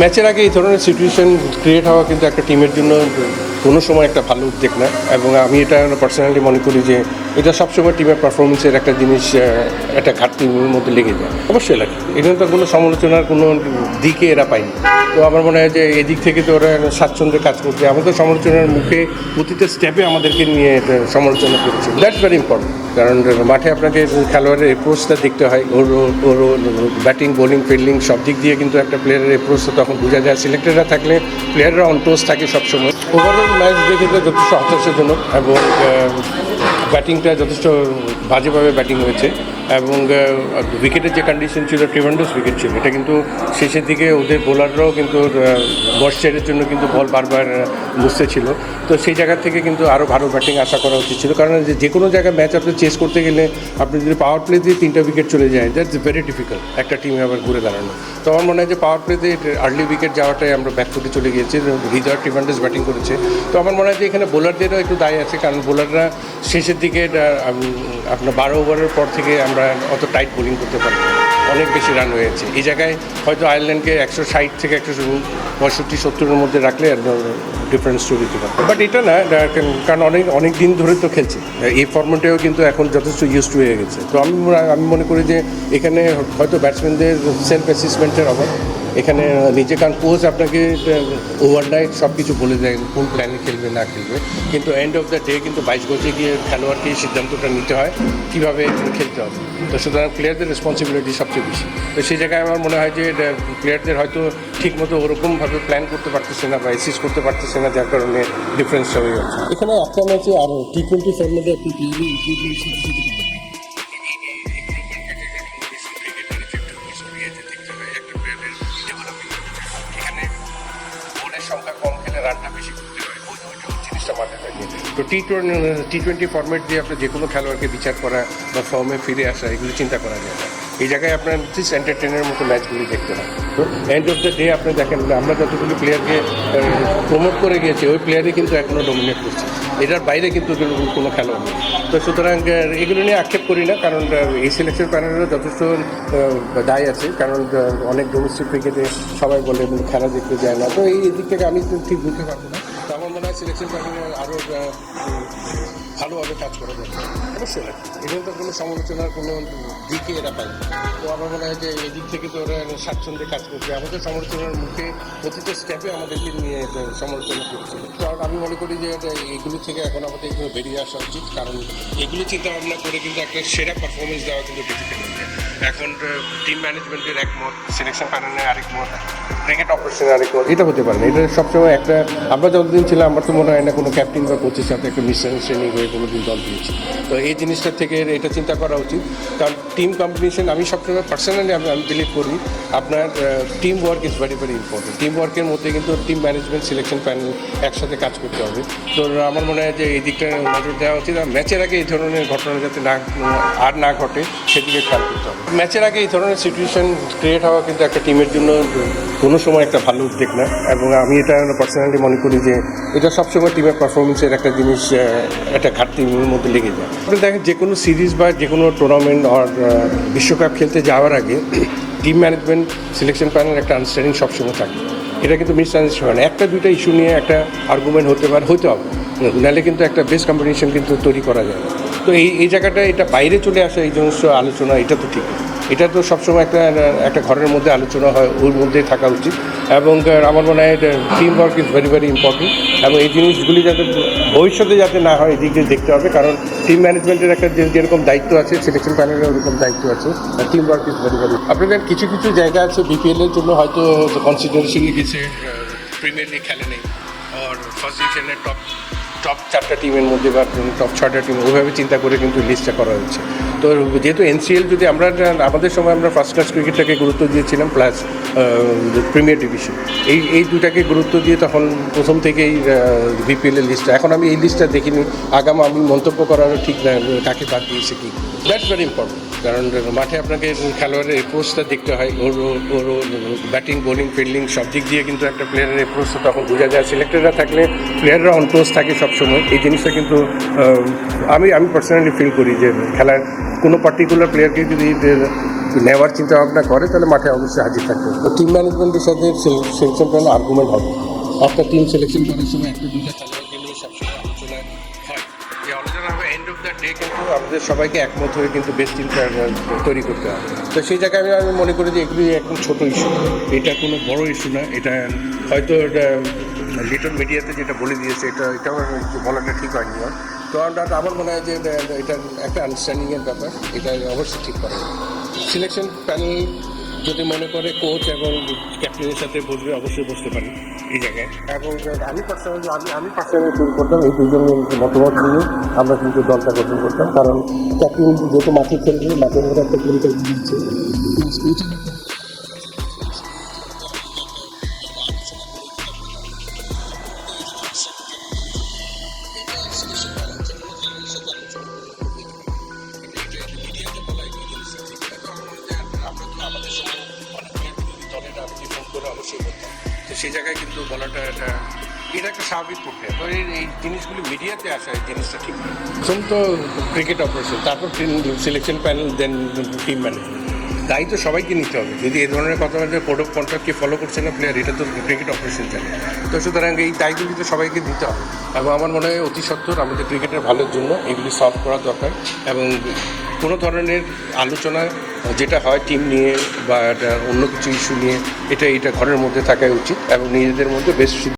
ম্যাচের আগে এই ধরনের সিচুয়েশন ক্রিয়েট হওয়া কিন্তু একটা টিমের জন্য কোনো সময় একটা ভালো উদ্যোগ না, এবং আমি এটা পার্সোনালি মনে করি যে এটা সবসময় টিমের পারফরমেন্সের একটা জিনিস, একটা ঘাটতির মধ্যে লেগে যায়। অবশ্যই লাগে, এখানে তো কোনো সমালোচনার কোনো দিকে এরা পায়নি। তো আমার মনে হয় যে এদিক থেকে তো ওরা স্বাচ্ছন্দ্যে কাজ করছে। আমাদের সমালোচনার মুখে প্রতিটা স্টেপে আমাদেরকে নিয়ে সমালোচনা করছে। দ্যাটস ভেরি ইম্পর্টেন্ট, কারণ মাঠে আপনাকে খেলোয়াড়ের অ্যাপ্রোচটা দেখতে হয়। ওর ব্যাটিং, বোলিং, ফিল্ডিং সব দিক দিয়ে কিন্তু একটা প্লেয়ারের অ্যাপ্রোচটা তখন বোঝা যায়। সিলেক্টেডরা থাকলে প্লেয়াররা অন টোস থাকে সবসময়। ওভারঅল ম্যাচ দেখে তো যথেষ্ট হতাশাজনক, এবং ব্যাটিংটা যথেষ্ট বাজেভাবে ব্যাটিং হয়েছে, এবং উইকেটের যে কন্ডিশন ছিল, ট্রিমেন্ডাস উইকেট ছিল। এটা কিন্তু শেষের দিকে ওদের বোলাররাও কিন্তু ময়েশ্চারের জন্য কিন্তু বল বারবার বুঝতে ছিল। তো সেই জায়গা থেকে কিন্তু আরও ভালো ব্যাটিং আশা করা উচিত ছিল, কারণ যে কোনো জায়গায় ম্যাচ আপনি চেস করতে গেলে আপনি যদি পাওয়ার প্লে দিয়ে 3টা উইকেট চলে যায়, দ্যাটস ভেরি ডিফিকাল্ট একটা টিমে আবার ঘুরে দাঁড়ানো। তো আমার মনে হয় যে পাওয়ার প্লেতে আর্লি উইকেট যাওয়াটাই আমরা ব্যাকফুটে চলে গিয়েছি। হৃদয় ট্রিমেন্ডাস ব্যাটিং করেছে। তো আমার মনে হয় যে এখানে বোলারদেরও একটু দায় আছে, কারণ বোলাররা শেষের দিকে আপনার 12 ওভারের পর থেকে আমরা অত টাইট বোলিং করতে পারি, অনেক বেশি রান হয়েছে। এই জায়গায় হয়তো আয়ারল্যান্ডকে 160 থেকে 165-70-এর মধ্যে রাখলে ডিফারেন্ট স্টোরি দিতে পারে। বাট এটা না, কারণ অনেক দিন ধরে তো খেলছে, এই ফর্মেটেও কিন্তু এখন যথেষ্ট ইউজ টু হয়ে গেছে। তো আমি মনে করি যে এখানে হয়তো ব্যাটসম্যানদের সেলফ অ্যাসেসমেন্টের অভাব এখানে নিজে, কারণ কোচ আপনাকে ওভারনাইট সব কিছু বলে দেয় কোন প্ল্যানে খেলবে না খেলবে, কিন্তু এন্ড অফ দ্য ডে কিন্তু 22 গজে গিয়ে খেলোয়াড়কে সিদ্ধান্তটা নিতে হয় কীভাবে খেলতে হবে। তো সুতরাং প্লেয়ারদের রেসপন্সিবিলিটি সবচেয়ে বেশি। তো সেই জায়গায় আমার মনে হয় যে প্লেয়ারদের হয়তো ঠিকমতো ওরকমভাবে প্ল্যান করতে পারতেছে না বা অ্যাসিস্ট করতে পারতেছে না, যার কারণে ডিফারেন্সটা হয়ে যাচ্ছে। এখানে একটা ম্যাচে আর T20 ফর্মেটে আপনি সংখ্যা কম খেলে রানটা বেশি করতে হয়, ওই জিনিসটা মাথায় থাকে। তো T20 ফর্মেট দিয়ে আপনার যে কোনো খেলোয়াড়কে বিচার করা বা ফর্মে ফিরে আসা, এগুলো চিন্তা করা যায় না। এই জায়গায় আপনার জাস্ট এন্টারটেনের মতো ম্যাচগুলি দেখতে হয়। তো এন্ড অফ দ্য ডে আপনি দেখেন আমরা যতগুলো প্লেয়ারকে প্রমোট করে গিয়েছি, ওই প্লেয়ারই কিন্তু এখনও ডমিনেট করছে, এটার বাইরে কিন্তু কোনো খেলোয়াড় নেই। তো সুতরাং এগুলো নিয়ে আক্ষেপ করি না, কারণ এই সিলেকশন প্যানেলেরও যথেষ্ট দায় আছে, কারণ অনেক ডোমেস্টিক ক্রিকেটে সবাই বলে খেলা দেখতে যায় না। তো এই দিক থেকে আমি ঠিক বুঝতে পারবো না। তো আমার মনে হয় সিলেকশন প্যানেলে আরও ভালোভাবে কাজ করা দরকার। অবশ্যই না, এখানে তো কোনো সমালোচনার কোনো দিকে এরা পায়। তো আমার মনে হয় যে এই দিক থেকে তো ওরা স্বাচ্ছন্দ্যে কাজ করছে। আমাদের সমালোচনার মুখে প্রতিটা স্টেপে আমাদেরকে নিয়ে সমালোচনা করছে। কারণ আমি মনে করি যে এইগুলো থেকে এখন আমাদের এগুলো বেরিয়ে আসা উচিত, কারণ এগুলো চিন্তা ভাবনা করে কিন্তু একটা সেরা পারফরমেন্স দেওয়া কিন্তু ডিফিকাল্ট হয়ে যায়। এখন টিম ম্যানেজমেন্টের একমত, সিলেকশন প্যানেলের আরেক মত, ক্রিকেট অপারেশনের আরেক মত, এটা হতে পারে না। এটা সবসময় একটা, আমরা যতদিন ছিলাম আমার তো মনে হয় না কোনো ক্যাপ্টেন বা কোচের সাথে একটা মিসআন্ডারস্ট্যান্ডিং হয়ে কোনো দিন দল দিয়েছি। তো এই জিনিসটা থেকে এটা চিন্তা করা উচিত, কারণ টিম কম্বিনেশন আমি সবসময় পার্সোনালি আমি বিলিভ করি আপনার team work is very very important. Team ওয়ার্কের মধ্যে কিন্তু টিম ম্যানেজমেন্ট, সিলেকশন প্যানেল একসাথে কাজ করতে হবে। তো আমার মনে হয় যে এই দিকটা নজর দেওয়া উচিত, আর ম্যাচের আগে এই ধরনের ঘটনা যাতে না ঘটে সেদিকে খেয়াল করতে হবে। ম্যাচের আগে এই ধরনের সিচুয়েশন ক্রিয়েট হওয়া কিন্তু একটা টিমের জন্য কোনো সময় একটা ভালো উদ্যোগ না, এবং আমি এটা পার্সোনালি মনে করি যে এটা সবসময় টিমের পারফরমেন্সের একটা জিনিস, একটা ঘাটতির মধ্যে লেগে যায়। আপনি দেখেন যে কোনো সিরিজ বা যে কোনো টুর্নামেন্ট আর বিশ্বকাপ খেলতে যাওয়ার আগে টিম ম্যানেজমেন্ট, সিলেকশন প্যানেল একটা আন্ডারস্ট্যান্ডিং সবসময় থাকে। এটা কিন্তু মিসআন্ডারস্ট্যান্ডিং হয় না, একটা দুইটা ইস্যু নিয়ে একটা আর্গুমেন্ট হতে হবে, নাহলে কিন্তু একটা বেস্ট কম্বিনেশন কিন্তু তৈরি করা যায় না। তো এই জায়গাটা এটা বাইরে চলে আসে, এই জিনিস আলোচনা, এটা তো ঠিক, এটা তো সবসময় একটা ঘরের মধ্যে আলোচনা হয়, ওর মধ্যেই থাকা উচিত। এবং আমার মনে হয় team work is very very important, এবং এই জিনিসগুলি যাতে ভবিষ্যতে যাতে না হয় এদিকে দেখতে হবে, কারণ টিম ম্যানেজমেন্টের একটা যেরকম দায়িত্ব আছে, সিলেকশন প্যানেলের ওরকম দায়িত্ব আছে। Team work is very very. আপনাদের কিছু কিছু জায়গা আছে বিপিএলের জন্য হয়তো কনসিডারেশনে গেছে, প্রিমিয়ার লিগ খেলে নেই, আর ফার্স্ট ডিভিশনের টপ 4টা টিমের মধ্যে বা টপ 6টা টিম, ওইভাবে চিন্তা করে কিন্তু লিস্টটা করা হচ্ছে। তো যেহেতু এনসিএল, যদি আমাদের সময় আমরা ফার্স্ট ক্লাস ক্রিকেটটাকে গুরুত্ব দিয়েছিলাম, প্লাস প্রিমিয়ার ডিভিশন, এই দুটাকে গুরুত্ব দিয়ে তখন প্রথম থেকেই বিপিএলের লিস্টটা, এখন আমি এই লিস্টটা দেখিনি, আগাম আমি মন্তব্য করারও ঠিক না কাকে বাদ দিয়েছে কি। দ্যাটস ভেরি ইম্পর্টেন্ট, কারণ মাঠে আপনাকে খেলোয়াড়ের অ্যাপ্রোচটা দেখতে হয়, ওর ব্যাটিং, বোলিং, ফিল্ডিং সব দিক দিয়ে কিন্তু একটা প্লেয়ারের অ্যাপ্রোচটা তখন বোঝা যায়। সিলেক্টেডরা থাকলে প্লেয়াররা অন টোস থাকে সবসময়, এই জিনিসটা কিন্তু আমি পার্সোনালি ফিল করি যে খেলার কোনো পার্টিকুলার প্লেয়ারকে যদি নেওয়ার চিন্তা ভাবনা করে তাহলে মাঠে অবশ্যই হাজির থাকতে হবে। তো টিম ম্যানেজমেন্টের সাথে সিলেকশন প্যানেল আর্গুমেন্ট হবে। আপনার টিম সিলেকশন করার সময় একটা দুইটা খেলোয়াড়কে নিয়ে সবসময় আলোচনা হয়। এই আলোচনা হবে এন্ড অফ দ্য ডে, কিন্তু আমাদের সবাইকে একমত হয়ে কিন্তু বেস্ট টিমটা তৈরি করতে হবে। তো সেই জায়গায় আমি মনে করি যে এগুলি একদম ছোটো ইস্যু, এটা কোনো বড় ইস্যু না। এটা হয়তো এটা লিটল মিডিয়াতে যেটা বলে দিয়েছে এটাও বলাটা ঠিক হয়নি। তো আমার মনে হয় যে এটা একটা আন্ডারস্ট্যান্ডিংয়ের ব্যাপার, এটা অবশ্যই ঠিক করে। সিলেকশন প্যানেল যদি মনে করে কোচ এবং ক্যাপ্টেনের সাথে বসবে, অবশ্যই বসতে পারি এই জায়গায়। এবং আমি পার্সোনালি ফিল করতাম এই দুজনের মতামত নিয়ে আমরা কিন্তু দলটা গঠন করতাম, কারণ ক্যাপ্টেন যেহেতু মাঠে খেলবে, মাঠের মধ্যে একটা পরিকল্পনা দিচ্ছে। তো সেই জায়গায় কিন্তু বলাটা এটা একটা স্বাভাবিক প্রক্রিয়া। তো এই জিনিসগুলি মিডিয়াতে আসা, এই জিনিসটা ঠিক না। প্রথম তো ক্রিকেট অপারেশন, তারপর সিলেকশন প্যানেল, দেন টিম ম্যানেজমেন্ট। দায়িত্ব সবাইকে নিতে হবে। যদি এই ধরনের কথা বলে কোড অফ কন্ট্রাক্টকে ফলো করছে না প্লেয়ার, এটা তো ক্রিকেট অপারেশন চলে। তো সুতরাং এই দায়গুলি তো সবাইকে দিতে হবে। এবং আমার মনে হয় অতি সত্বর আমাদের ক্রিকেটের ভালোর জন্য এগুলি সলভ করা দরকার। এবং কোনো ধরনের আলোচনা যেটা হয় টিম নিয়ে বা অন্য কিছু ইস্যু নিয়ে, এটা ঘরের মধ্যে থাকাই উচিত এবং নিজেদের মধ্যে বেশ